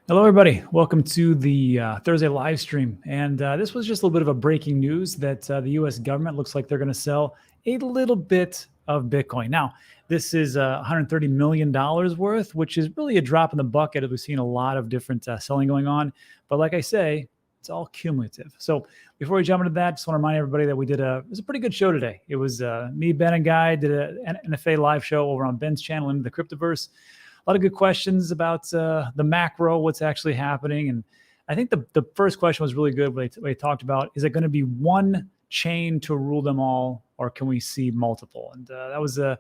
Hello, everybody. Welcome to the Thursday live stream. And this was just a little bit of a breaking news that the U.S. government looks like they're going to sell a little bit of Bitcoin. Now, this is $130 million worth, which is really a drop in the bucket as we've seen a lot of different selling going on. But like I say, it's all cumulative. So before we jump into that, just want to remind everybody that it was a pretty good show today. It was me, Ben, and Guy did an NFA live show over on Ben's channel in the Cryptoverse. A lot of good questions about the macro, what's actually happening. And I think the first question was really good. What they talked about, is it going to be one chain to rule them all, or can we see multiple? And that was a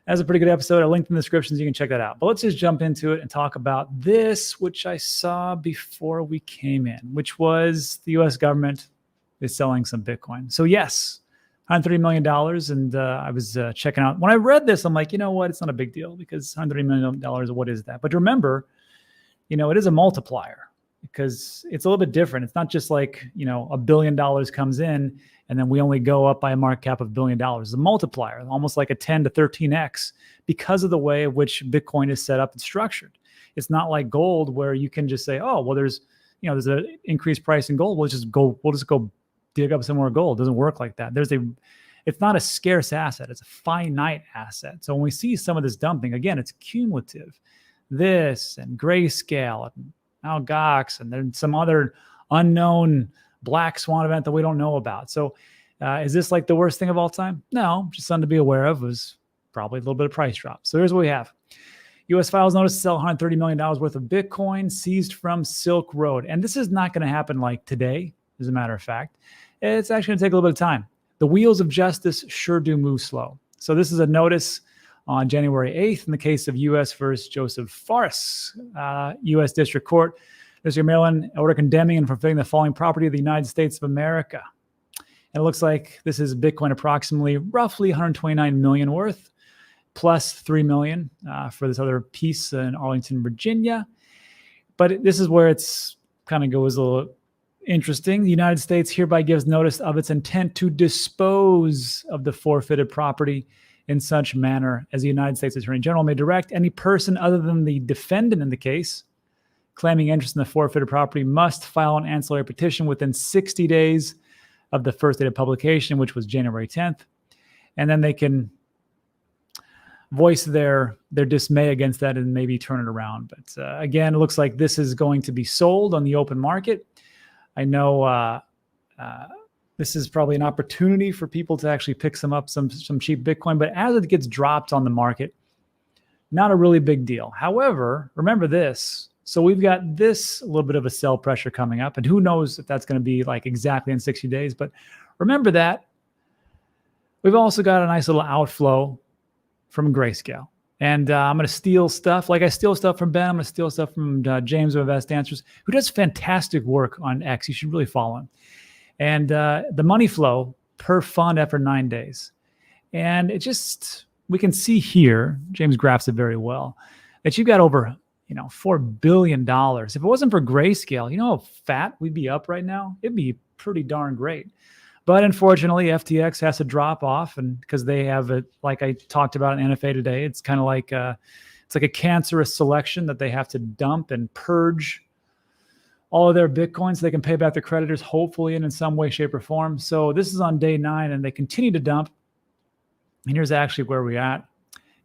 pretty good episode. I linked in the descriptions. You can check that out. But let's just jump into it and talk about this, which I saw before we came in, which was the U.S. government is selling some Bitcoin. So yes, $130 million. And I was checking out. When I read this, I'm like, you know what? It's not a big deal because $130 million, what is that? But remember, it is a multiplier because it's a little bit different. It's not just like, $1 billion comes in and then we only go up by a market cap of $1 billion. It's a multiplier, almost like a 10 to 13x because of the way in which Bitcoin is set up and structured. It's not like gold where you can just say, oh, well, there's an increased price in gold. We'll just go dig up some more gold. It doesn't work like that. It's not a scarce asset. It's a finite asset. So when we see some of this dumping, again, it's cumulative. This and Grayscale and now Gox and then some other unknown black swan event that we don't know about. So is this like the worst thing of all time? No, just something to be aware of. Was probably a little bit of price drop. So here's what we have. U.S. files notice to sell $130 million worth of Bitcoin seized from Silk Road. And this is not going to happen like today, as a matter of fact. It's actually going to take a little bit of time. The wheels of justice sure do move slow. So this is a notice on January 8th in the case of U.S. versus Joseph Fares, U.S. District Court, District of Maryland, order condemning and forfeiting the following property of the United States of America. And it looks like this is Bitcoin approximately roughly 129 million worth, plus 3 million for this other piece in Arlington, Virginia. But this is where it's kind of goes a little interesting. The United States hereby gives notice of its intent to dispose of the forfeited property in such manner as the United States Attorney General may direct. Any person other than the defendant in the case claiming interest in the forfeited property must file an ancillary petition within 60 days of the first date of publication, which was January 10th. And then they can voice their dismay against that and maybe turn it around. But again, it looks like this is going to be sold on the open market. I know this is probably an opportunity for people to actually pick some cheap Bitcoin, but as it gets dropped on the market, not a really big deal. However, remember this. So we've got this little bit of a sell pressure coming up, and who knows if that's going to be like exactly in 60 days. But remember that we've also got a nice little outflow from Grayscale. And I'm going to steal stuff. Like I steal stuff from Ben. I'm going to steal stuff from James of Invest Answers, who does fantastic work on X. You should really follow him. And the money flow per fund after 9 days. And we can see here, James graphs it very well, that you've got over $4 billion. If it wasn't for Grayscale, how fat we'd be up right now? It'd be pretty darn great. But unfortunately, FTX has to drop off, and because they have it, like I talked about in NFA today, it's kind of like it's like a cancerous selection that they have to dump and purge all of their Bitcoins so they can pay back their creditors, hopefully, in some way, shape, or form. So this is on day 9, and they continue to dump. And here's actually where we're at.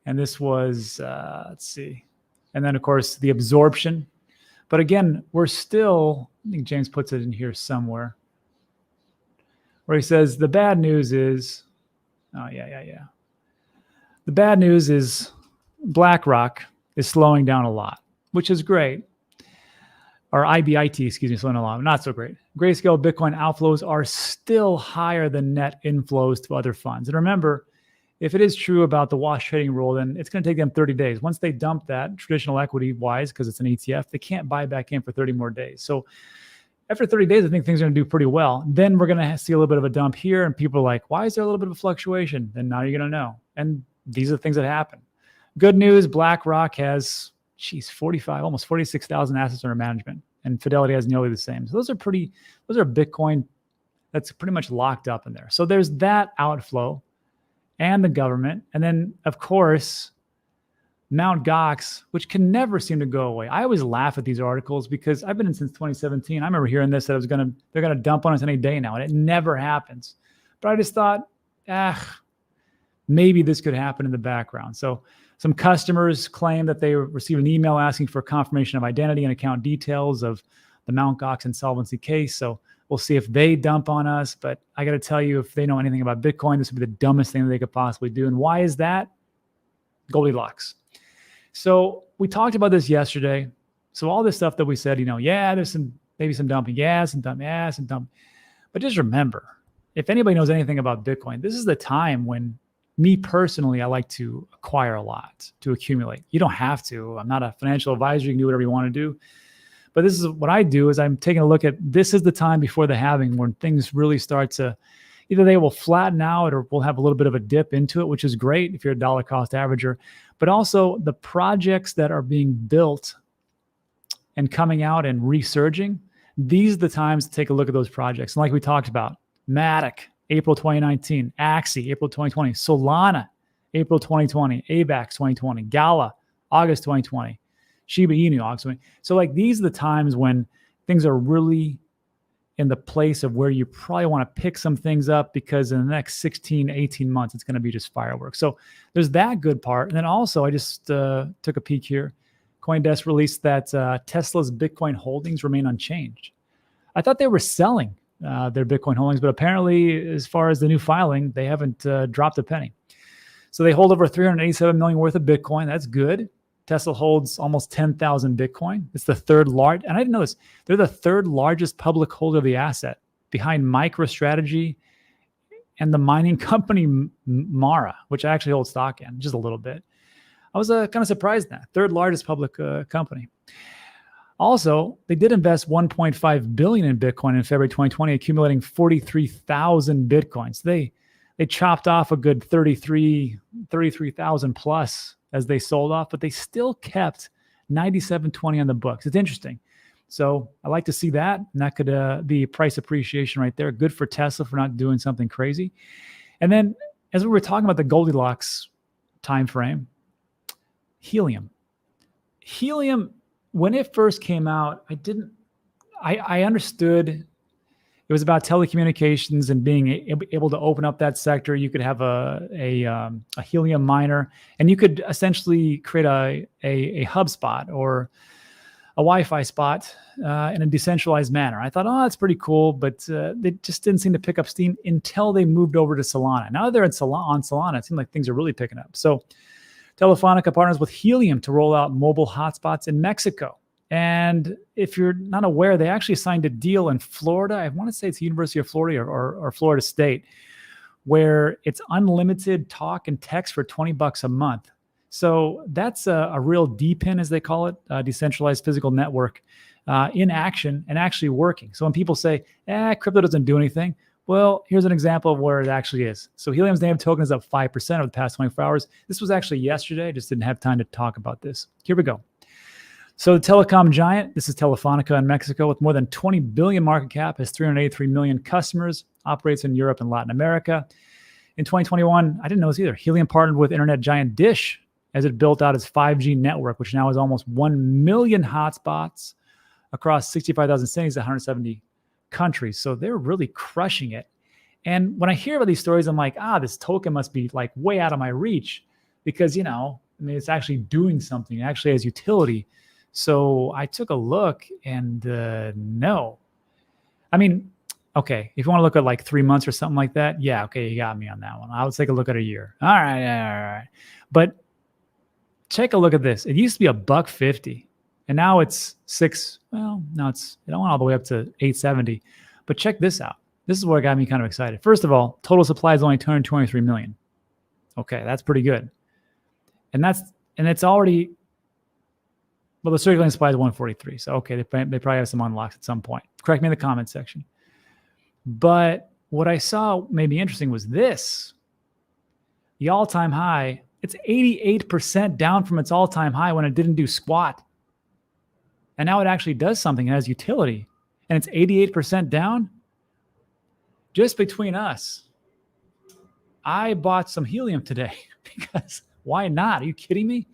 And this was, let's see. And then, of course, the absorption. But again, we're still, I think James puts it in here somewhere, where he says the bad news is, the bad news is BlackRock is slowing down a lot, which is great. Or IBIT, slowing a lot, not so great. Grayscale Bitcoin outflows are still higher than net inflows to other funds. And remember, if it is true about the wash trading rule, then it's going to take them 30 days. Once they dump that, traditional equity-wise, because it's an ETF, they can't buy back in for 30 more days. So after 30 days, I think things are going to do pretty well. Then we're going to see a little bit of a dump here, and people are like, why is there a little bit of a fluctuation? Then now you're going to know. And these are the things that happen. Good news, BlackRock has, almost 46,000 assets under management, and Fidelity has nearly the same. So those are Bitcoin that's pretty much locked up in there. So there's that outflow and the government. And then, of course, Mount Gox, which can never seem to go away. I always laugh at these articles because I've been in since 2017. I remember hearing this, that they're gonna dump on us any day now, and it never happens. But I just thought, maybe this could happen in the background. So some customers claim that they received an email asking for confirmation of identity and account details of the Mount Gox insolvency case. So we'll see if they dump on us. But I got to tell you, if they know anything about Bitcoin, this would be the dumbest thing that they could possibly do. And why is that? Goldilocks. So we talked about this yesterday. So all this stuff that we said, there's maybe some dumping, some dumping. But just remember, if anybody knows anything about Bitcoin, this is the time when me personally, I like to acquire a lot, to accumulate. You don't have to. I'm not a financial advisor. You can do whatever you want to do. But this is what I do is I'm taking a look at, this is the time before the halving when things really start to, either they will flatten out or we'll have a little bit of a dip into it, which is great if you're a dollar cost averager. But also the projects that are being built and coming out and resurging, these are the times to take a look at those projects. And like we talked about, Matic, April 2019, Axie, April 2020, Solana, April 2020, AVAX 2020, Gala, August 2020, Shiba Inu, August 2020. So like these are the times when things are really in the place of where you probably want to pick some things up because in the next 16, 18 months, it's going to be just fireworks. So there's that good part. And then also I just took a peek here. CoinDesk released that Tesla's Bitcoin holdings remain unchanged. I thought they were selling their Bitcoin holdings, but apparently as far as the new filing, they haven't dropped a penny. So they hold over 387 million worth of Bitcoin. That's good. Tesla holds almost 10,000 Bitcoin. It's the third largest, and I didn't know this. They're the third largest public holder of the asset behind MicroStrategy and the mining company Mara, which I actually hold stock in just a little bit. I was kind of surprised at that. Third largest public company. Also, they did invest 1.5 billion in Bitcoin in February 2020, accumulating 43,000 Bitcoins. They chopped off a good 33,000 plus as they sold off, but they still kept 97.20 on the books. It's interesting. So I like to see that, and that could be price appreciation right there. Good for Tesla for not doing something crazy. And then, as we were talking about the Goldilocks time frame, helium. When it first came out, I understood it was about telecommunications and being able to open up that sector. You could have a helium miner, and you could essentially create a hub spot or a Wi-Fi spot in a decentralized manner. I thought, that's pretty cool, but they just didn't seem to pick up steam until they moved over to Solana. Now they're on Solana, it seems like things are really picking up. So Telefonica partners with Helium to roll out mobile hotspots in Mexico. And if you're not aware, they actually signed a deal in Florida. I want to say it's the University of Florida or Florida State, where it's unlimited talk and text for $20 a month. So that's a real DPIN, as they call it, decentralized physical network, in action and actually working. So when people say, crypto doesn't do anything, well, here's an example of where it actually is. So Helium's native token is up 5% over the past 24 hours. This was actually yesterday. I just didn't have time to talk about this. Here we go. So the telecom giant, this is Telefonica in Mexico, with more than 20 billion market cap, has 383 million customers, operates in Europe and Latin America. In 2021, I didn't know this either, Helium partnered with internet giant Dish as it built out its 5G network, which now has almost 1 million hotspots across 65,000 cities, 170 countries. So they're really crushing it. And when I hear about these stories, I'm like, this token must be like way out of my reach because, it's actually doing something. It actually has utility. So I took a look and no. I mean, okay, if you want to look at like 3 months or something like that, yeah, okay, you got me on that one. I would take a look at a year. All right. But take a look at this. It used to be $1.50. And now it's $6. Well, now it went all the way up to $8.70. But check this out. This is what got me kind of excited. First of all, total supply is only 223 million. Okay, that's pretty good. And it's already, well, the circulating supply is 143. So okay, they probably have some unlocks at some point. Correct me in the comment section. But what I saw made me interesting was this. The all-time high, it's 88% down from its all-time high when it didn't do squat. And now it actually does something. It has utility. And it's 88% down. Just between us, I bought some Helium today because why not? Are you kidding me?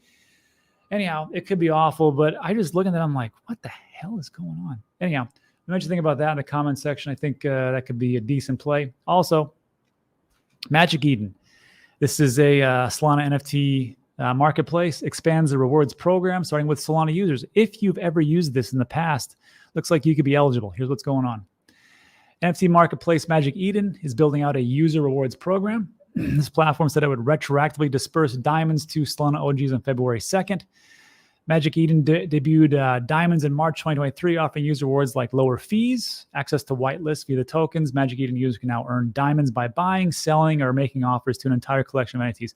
Anyhow, it could be awful, but I just looking at it, I'm like, what the hell is going on? Anyhow, what you think about that in the comment section. I think that could be a decent play. Also, Magic Eden. This is a Solana NFT marketplace, expands the rewards program, starting with Solana users. If you've ever used this in the past, looks like you could be eligible. Here's what's going on. NFT marketplace Magic Eden is building out a user rewards program. This platform said it would retroactively disperse diamonds to Solana OGs on February 2nd. Magic Eden debuted diamonds in March 2023, offering user rewards like lower fees, access to whitelist via the tokens. Magic Eden users can now earn diamonds by buying, selling, or making offers to an entire collection of NFTs.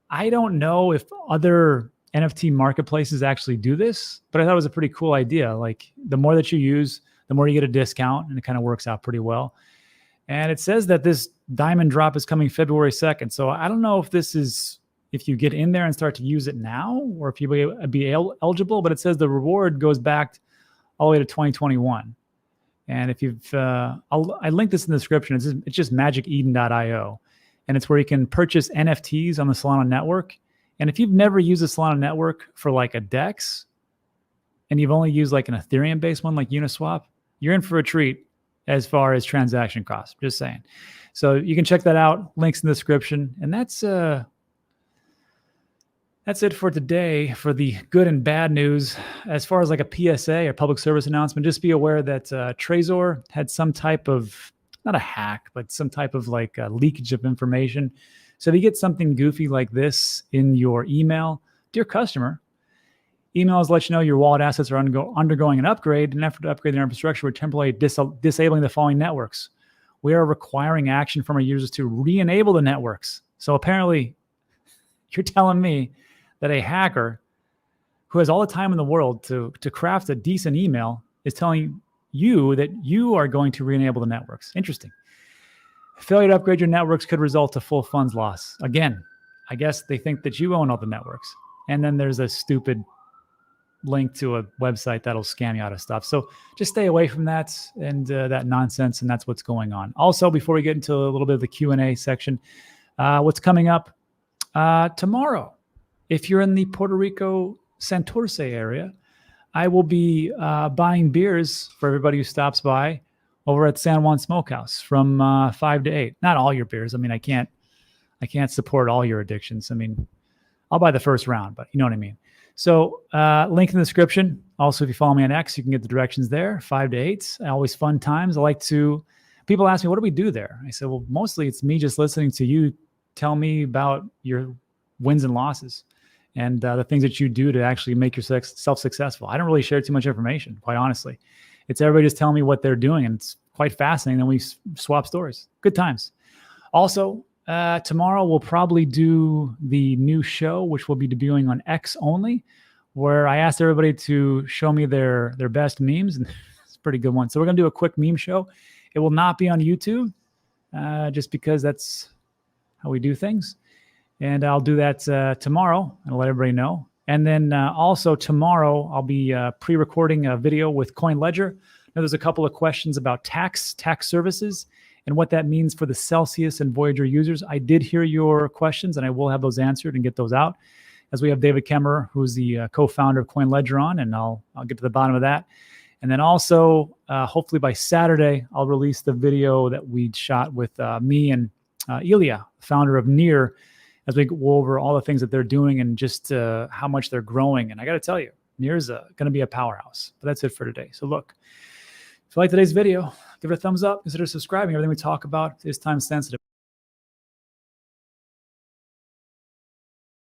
I don't know if other NFT marketplaces actually do this, but I thought it was a pretty cool idea. Like the more that you use, the more you get a discount, and it kind of works out pretty well. And it says that this diamond drop is coming February 2nd. So I don't know if this is, if you get in there and start to use it now, or if you'll be eligible, but it says the reward goes back all the way to 2021. And if you've, I linked this in the description. It's just magiceden.io. And it's where you can purchase NFTs on the Solana network. And if you've never used the Solana network for like a DEX, and you've only used like an Ethereum-based one like Uniswap, you're in for a treat as far as transaction costs. Just saying. So you can check that out. Links in the description. And that's it for today for the good and bad news. As far as like a PSA or public service announcement, just be aware that Trezor had some type of, not a hack, but some type of like leakage of information. So if you get something goofy like this in your email, dear customer, emails let you know your wallet assets are undergoing an upgrade. And after to upgrade their infrastructure, we're temporarily disabling the following networks. We are requiring action from our users to re-enable the networks. So apparently, you're telling me that a hacker who has all the time in the world to craft a decent email is telling you that you are going to re-enable the networks. Interesting. Failure to upgrade your networks could result to full funds loss. Again, I guess they think that you own all the networks. And then there's a stupid link to a website that'll scam you out of stuff. So just stay away from that and that nonsense, and that's what's going on. Also, before we get into a little bit of the Q&A section, what's coming up tomorrow? If you're in the Puerto Rico Santurce area, I will be buying beers for everybody who stops by over at San Juan Smokehouse from 5 to 8. Not all your beers. I mean, I can't support all your addictions. I mean, I'll buy the first round, but you know what I mean. So link in the description. Also, if you follow me on X, you can get the directions there, 5 to 8. Always fun times. People ask me, what do we do there? I said, well, mostly it's me just listening to you tell me about your wins and losses and the things that you do to actually make yourself successful. I don't really share too much information, quite honestly. It's everybody just telling me what they're doing, and it's quite fascinating. Then we swap stories. Good times. Also, tomorrow we'll probably do the new show, which will be debuting on X only, where I asked everybody to show me their best memes, and it's a pretty good one. So we're going to do a quick meme show. It will not be on YouTube, just because that's how we do things. And I'll do that tomorrow and let everybody know. And then also tomorrow, I'll be pre-recording a video with CoinLedger. Now, there's a couple of questions about tax services, and what that means for the Celsius and Voyager users. I did hear your questions, and I will have those answered and get those out. As we have David Kemmerer, who's the co-founder of CoinLedger on, and I'll get to the bottom of that. And then also, hopefully by Saturday, I'll release the video that we shot with me and Ilya, founder of Near, as we go over all the things that they're doing and just how much they're growing. And I got to tell you, Near is going to be a powerhouse. But that's it for today. So look, if you like today's video, give it a thumbs up. Consider subscribing. Everything we talk about is time sensitive.